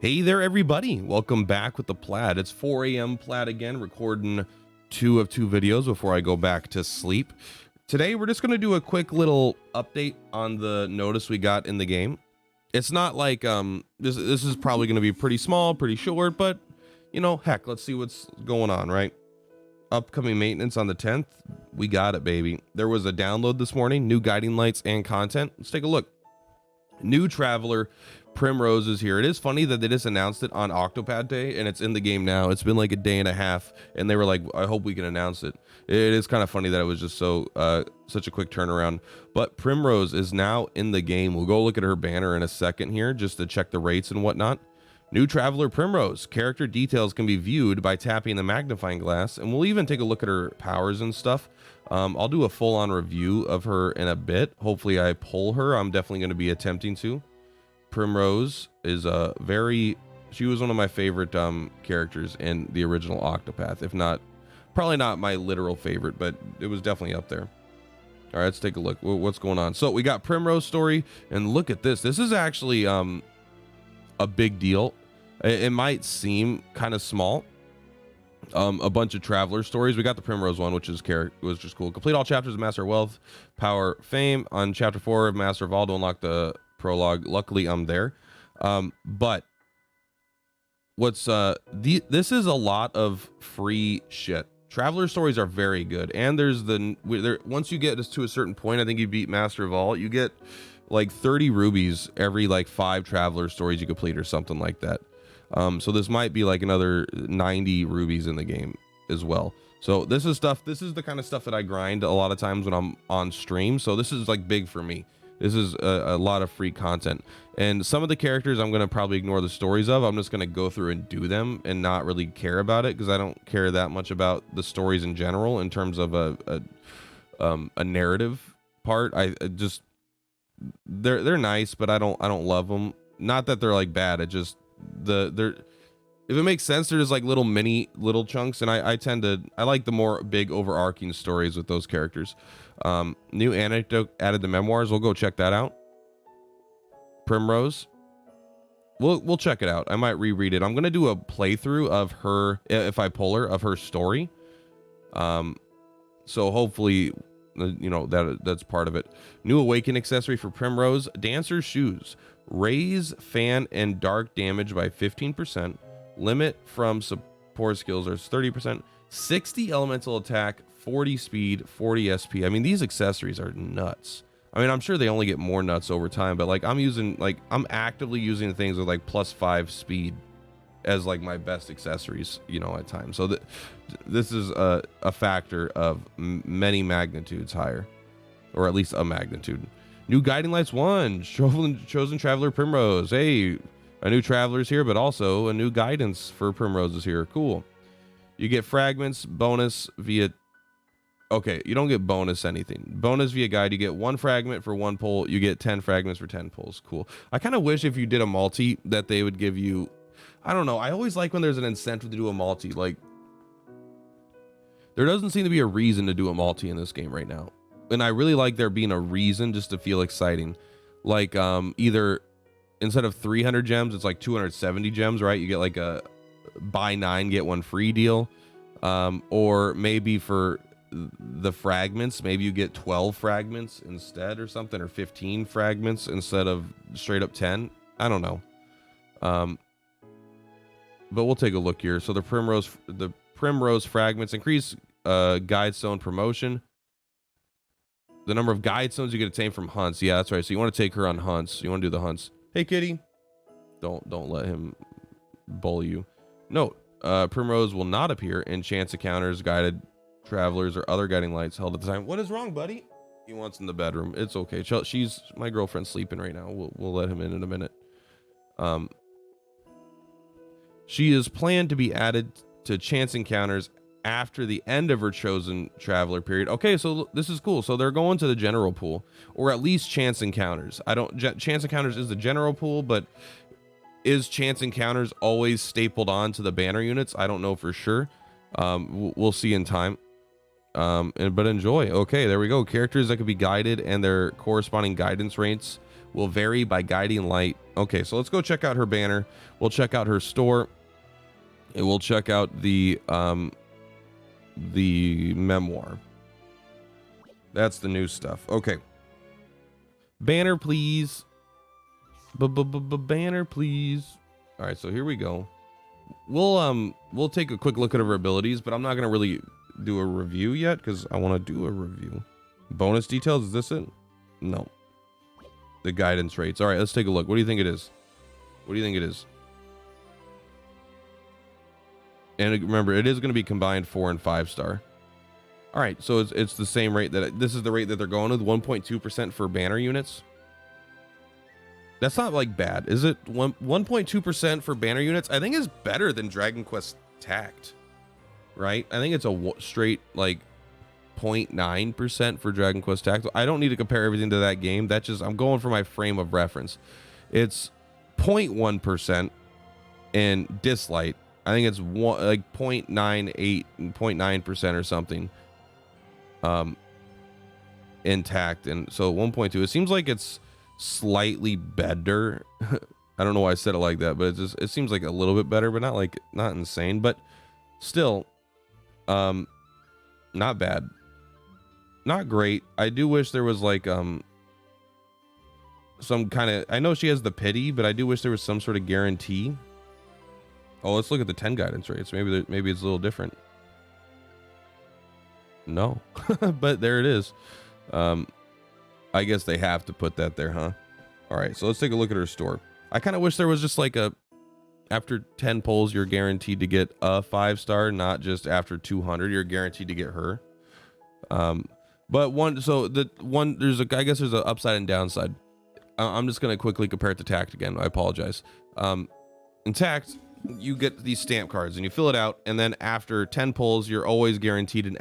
Hey there, everybody. Welcome back with the Plaid. It's 4 a.m. Plaid again, recording two of two videos before I go back to sleep. Today, we're just going to do a quick little update on the notice we got in the game. It's not like, this is probably going to be pretty small, pretty short, but, you know, heck, let's see what's going on, right? Upcoming maintenance on the 10th. We got it, baby. There was a download this morning, new guiding lights and content. Let's take a look. New Traveler Primrose is here. It is funny that they just announced it on Octopath Day and it's in the game now. It's been like a day and a half and they were like, I hope we can announce it. It is kind of funny that it was just such a quick turnaround. But Primrose is now in the game. We'll go look at her banner in a second here just to check the rates and whatnot. New Traveler Primrose. Character details can be viewed by tapping the magnifying glass, and we'll even take a look at her powers and stuff. I'll do a full-on review of her in a bit. Hopefully I pull her. I'm definitely going to be attempting to. Primrose is she was one of my favorite characters in the original Octopath. If not, probably not my literal favorite, but it was definitely up there. All right, let's take a look. What's going on? So we got Primrose story, and look at this. This is actually a big deal. It might seem kind of small. A bunch of Traveler stories. We got the Primrose one, which is cool. Complete all chapters of Master of Wealth, Power, Fame. On chapter 4 of Master of All, to unlock the prologue. Luckily, I'm there. But what's this is a lot of free shit. Traveler stories are very good, and once you get to a certain point, I think you beat Master of All, you get like 30 rubies every like 5 Traveler stories you complete or something like that. So this might be like another 90 rubies in the game as well. So this is the kind of stuff that I grind a lot of times when I'm on stream. So this is like big for me. This is a lot of free content, and some of the characters I'm going to probably ignore the stories of. I'm just going to go through and do them and not really care about it, because I don't care that much about the stories in general in terms of a narrative part. I just, they're nice, but I don't love them. Not that they're like bad. It just, if it makes sense, they're just like little chunks, and I like the more big overarching stories with those characters. New anecdote added to memoirs. We'll go check that out. Primrose, we'll check it out. I might reread it. I'm gonna do a playthrough of her, if I pull her, of her story. So hopefully, you know, that's part of it. New awaken accessory for Primrose. Dancer's shoes. Raise fan and dark damage by 15%. Limit from support skills is 30%. 60 elemental attack, 40 speed, 40 SP. I mean, these accessories are nuts. I mean, I'm sure they only get more nuts over time, but like I'm actively using things with like +5 speed as like my best accessories, you know, at times. So this is a factor of many magnitudes higher, or at least a magnitude. New guiding lights 1, chosen Traveler Primrose. Hey, a new Traveler's here, but also a new guidance for Primrose is here. Cool. You get fragments bonus via, okay, you don't get bonus anything. Bonus via guide, you get 1 fragment for 1 pull. You get 10 fragments for 10 pulls. Cool. I kind of wish if you did a multi that they would give you, I don't know. I always like when there's an incentive to do a multi. Like, there doesn't seem to be a reason to do a multi in this game right now. And I really like there being a reason just to feel exciting. Like, either instead of 300 gems, it's like 270 gems, right? You get like a buy 9, get 1 free deal. Or maybe for the fragments, maybe you get 12 fragments instead or something, or 15 fragments instead of straight up 10. I don't know. But we'll take a look here. So the Primrose fragments increase guide stone promotion. The number of guide stones you get obtained from hunts. Yeah, that's right. So you want to take her on hunts. You want to do the hunts. Hey, kitty. Don't let him bully you. Note, Primrose will not appear in chance encounters, guided travelers, or other guiding lights held at the time. What is wrong, buddy? He wants in the bedroom. It's okay. She's my girlfriend's sleeping right now. We'll let him in a minute. She is planned to be added to chance encounters after the end of her chosen Traveler period. Okay, so this is cool. So they're going to the general pool, or at least chance encounters. Chance encounters is the general pool, but is chance encounters always stapled on to the banner units? I don't know for sure. We'll see in time. But enjoy. Okay, there we go. Characters that could be guided and their corresponding guidance rates will vary by guiding light. Okay, so let's go check out her banner. We'll check out her store. And we'll check out the memoir. That's the new stuff. Okay. Banner, please. Banner, please. All right, so here we go. We'll take a quick look at her abilities, but I'm not gonna really do a review yet because I want to do a review. Bonus details, is this it? No. The guidance rates. All right, let's take a look. What do you think it is? What do you think it is? And remember, it is going to be combined 4 and 5 star. All right, so it's the same rate this is the rate that they're going with, 1.2% for banner units. That's not like bad, is it? 1.2% for banner units, I think is better than Dragon Quest Tact, right? I think it's a straight like 0.9% for Dragon Quest Tact. I don't need to compare everything to that game. That's just, I'm going for my frame of reference. It's 0.1% in Dislight. I think it's like 0.98 and 0.9% or something intact, and so 1.2. It seems like it's slightly better. I don't know why I said it like that, but it seems like a little bit better, but not insane, but still not bad, not great. I do wish there was like some kind of, I know she has the pity, but I do wish there was some sort of guarantee. Oh, let's look at the 10 guidance rates. Maybe it's a little different. No, but there it is. I guess they have to put that there, huh? All right, so let's take a look at her store. I kind of wish there was just like after 10 pulls, you're guaranteed to get a 5 star, not just after 200, you're guaranteed to get her. But I guess there's an upside and downside. I'm just going to quickly compare it to Tact again. I apologize. In Tact, you get these stamp cards and you fill it out, and then after 10 pulls you're always guaranteed an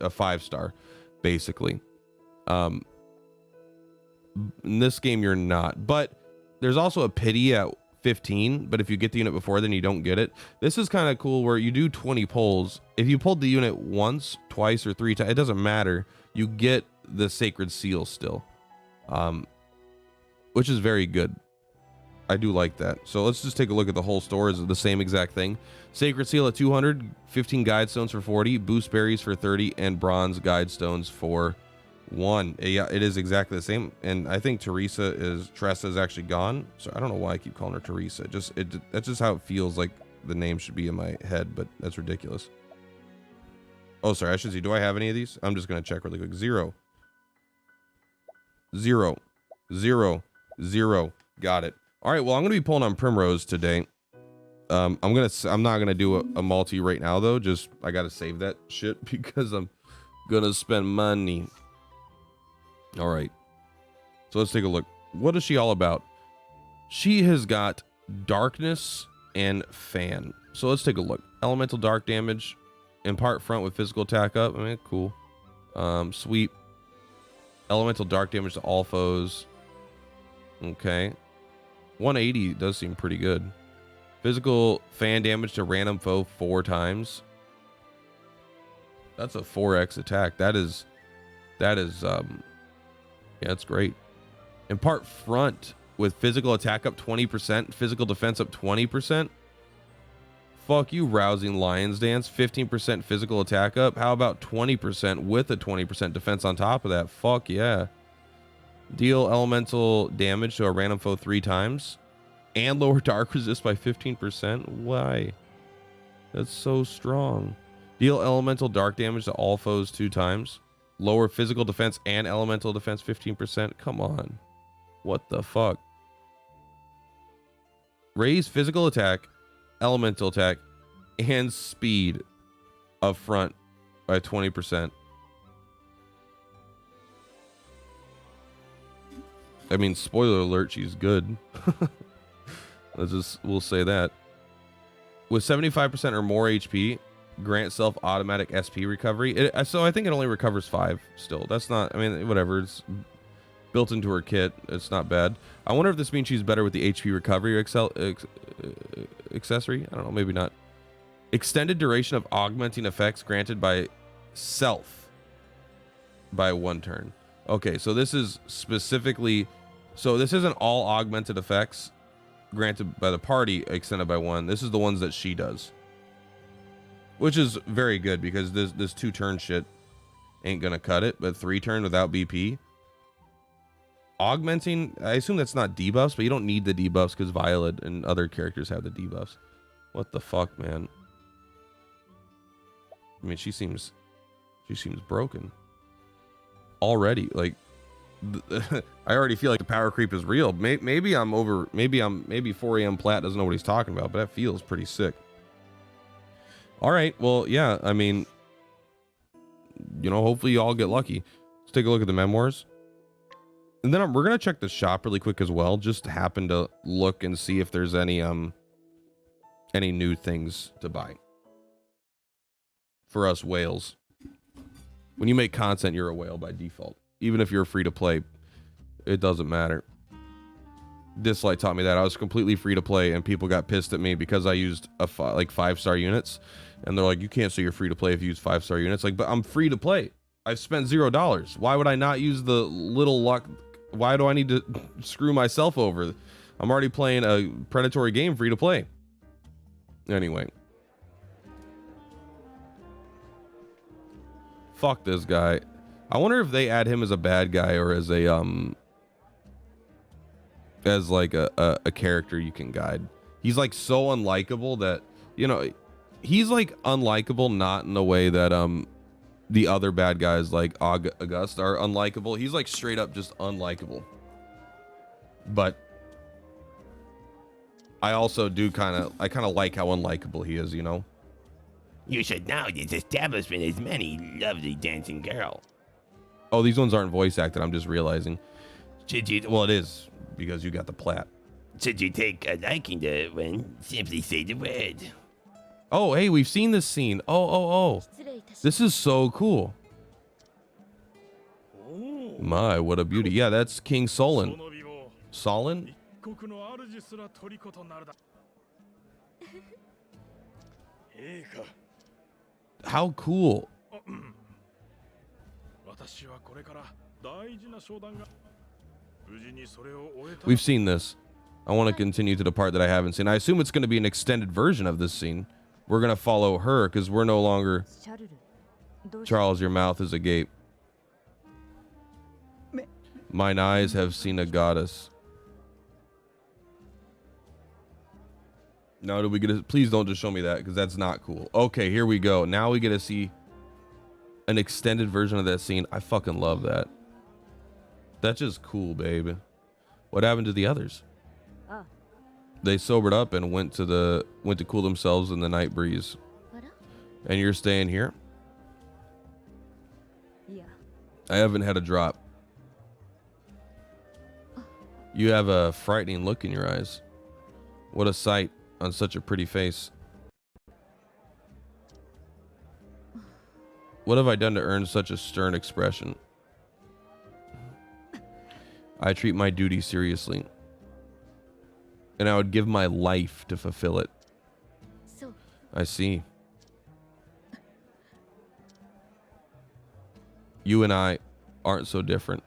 a 5 star basically. In this game you're not, but there's also a pity at 15, but if you get the unit before then you don't get it. This is kind of cool where you do 20 pulls. If you pulled the unit once, twice, or 3 times, it doesn't matter, you get the sacred seal still, which is very good. I do like that. So let's just take a look at the whole store. Is the same exact thing. Sacred seal at 200, 15 guide stones for 40, boost berries for 30, and bronze guide stones for 1. Yeah, it is exactly the same. And I think Tressa is actually gone. So I don't know why I keep calling her Teresa. That's just how it feels like the name should be in my head, but that's ridiculous. Oh, sorry, I should see. Do I have any of these? I'm just gonna check really quick. 0, 0, 0, 0. Got it. All right, well, I'm gonna be pulling on Primrose today. I'm not gonna do a multi right now though. Just I gotta save that shit because I'm gonna spend money. All right, so let's take a look. What is she all about? She has got darkness and fan. So let's take a look. Elemental dark damage, impart front with physical attack up. I mean, cool. Sweep. Elemental dark damage to all foes. Okay. 180 does seem pretty good. Physical fan damage to random foe 4 times. That's a 4x attack. That is yeah, that's great. Impart front with physical attack up 20%, physical defense up 20%. Fuck you, rousing lion's dance. 15% physical attack up. How about 20% with a 20% defense on top of that? Fuck yeah. Deal elemental damage to a random foe 3 times and lower dark resist by 15%. Why? That's so strong. Deal elemental dark damage to all foes 2 times. Lower physical defense and elemental defense 15%. Come on. What the fuck? Raise physical attack, elemental attack, and speed up front by 20%. I mean, spoiler alert, she's good. We'll say that. With 75% or more HP, grant self automatic SP recovery. So I think it only recovers 5 still. That's not, I mean, whatever. It's built into her kit. It's not bad. I wonder if this means she's better with the HP recovery accessory. I don't know, maybe not. Extended duration of augmenting effects granted by self by 1 turn. Okay, so this is specifically So this isn't all augmented effects granted by the party, extended by one. This is the ones that she does, which is very good because this 2-turn shit ain't gonna cut it. But 3-turn without BP, augmenting. I assume that's not debuffs, but you don't need the debuffs because Violet and other characters have the debuffs. What the fuck, man? I mean, she seems broken already. Like, I already feel like the power creep is real. Maybe I'm over. Maybe 4 AM Plat doesn't know what he's talking about, but that feels pretty sick. All right, well, yeah. I mean, you know, hopefully you all get lucky. Let's take a look at the memoirs, and then we're gonna check the shop really quick as well. Just happen to look and see if there's any new things to buy for us whales. When you make content, you're a whale by default. Even if you're free to play, it doesn't matter. Dislight taught me that. I was completely free to play, and people got pissed at me because I used like 5-star units, and they're like, "You can't say you're free to play if you use 5-star units." Like, but I'm free to play. I've spent $0. Why would I not use the little luck? Why do I need to screw myself over? I'm already playing a predatory game free to play. Anyway. Fuck this guy. I wonder if they add him as a bad guy or as a as like a character you can guide. He's like so unlikable that, you know, he's like unlikable not in the way that the other bad guys like August are unlikable. He's like straight up just unlikable. But I also do kind of like how unlikable he is, you know. You should know this establishment has many lovely dancing girls. Oh, these ones aren't voice acted. I'm just realizing. Well, it is because you got the plat. Should you take a liking to one, simply say the word. Oh, hey, we've seen this scene. Oh. This is so cool. My, what a beauty. Yeah, that's King Solon. Solon? How cool. We've seen this. I want to continue to the part that I haven't seen. I assume it's going to be an extended version of this scene. We're going to follow her because we're no longer... Charles, your mouth is agape. Mine eyes have seen a goddess. Now, do we get to... Please don't just show me that because that's not cool. Okay, here we go. Now we get to see an extended version of that scene. I fucking love that. That's just cool, baby. What happened to the others? They sobered up and went to cool themselves in the night breeze. And you're staying here? Yeah. I haven't had a drop. You have a frightening look in your eyes. What a sight on such a pretty face. What have I done to earn such a stern expression? I treat my duty seriously, and I would give my life to fulfill it. I see. You and I aren't so different.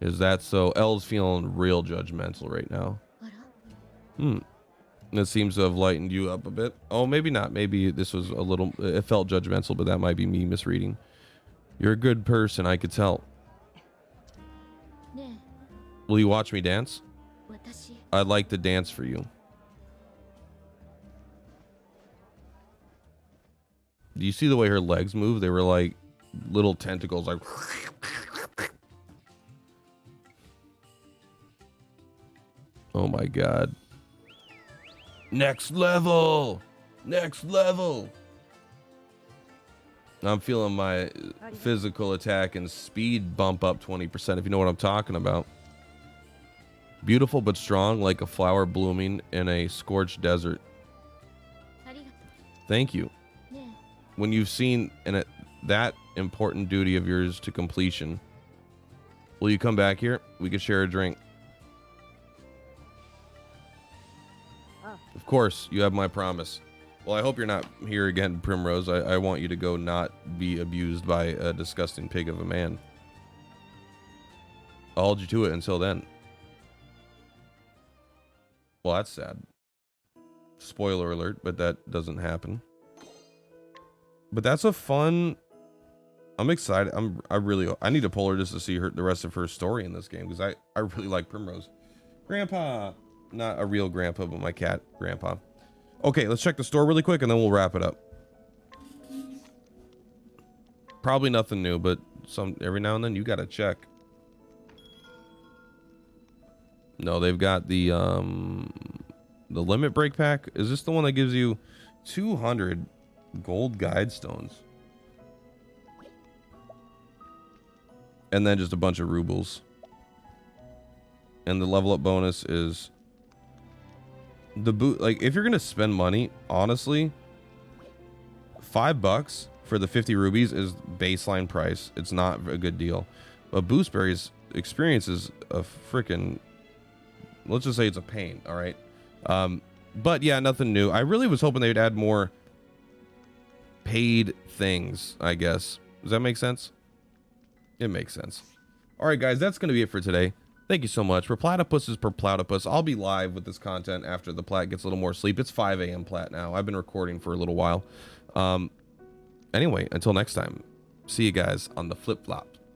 Is that so? Elle's feeling real judgmental right now. It seems to have lightened you up a bit. Oh, maybe not. Maybe this was a little... It felt judgmental, but that might be me misreading. You're a good person, I could tell. Will you watch me dance? I'd like to dance for you. Do you see the way her legs move? They were like little tentacles, like... Oh my god. Next level! Next level! I'm feeling my physical attack and speed bump up 20%, if you know what I'm talking about. Beautiful but strong, like a flower blooming in a scorched desert. Thank you. When you've seen that important duty of yours to completion, will you come back here? We could share a drink. Of course, you have my promise. Well, I hope you're not here again, Primrose. I want you to go not be abused by a disgusting pig of a man. I'll hold you to it until then. Well, that's sad. Spoiler alert, but that doesn't happen. But that's a fun... I'm excited. I need to pull her just to see the rest of her story in this game, because I really like Primrose. Grandpa! Not a real grandpa, but my cat grandpa. Okay, let's check the store really quick and then we'll wrap it up. Probably nothing new, but every now and then you gotta check. No, they've got the limit break pack. Is this the one that gives you 200 gold guide stones? And then just a bunch of rubles. And the level up bonus is the boot. Like, if you're gonna spend money, honestly, $5 for the 50 rubies is baseline price. It's not a good deal. But Boostberry's experience is a freaking, let's just say it's a pain. All right. But yeah, nothing new. I really was hoping they'd add more paid things, I guess. Does that make sense? It makes sense. All right, guys, that's going to be it for today. Thank you so much. Purplatypus is Purplatypus. I'll be live with this content after the plat gets a little more sleep. It's 5 a.m. plat now. I've been recording for a little while. Anyway, until next time, see you guys on the flip-flops.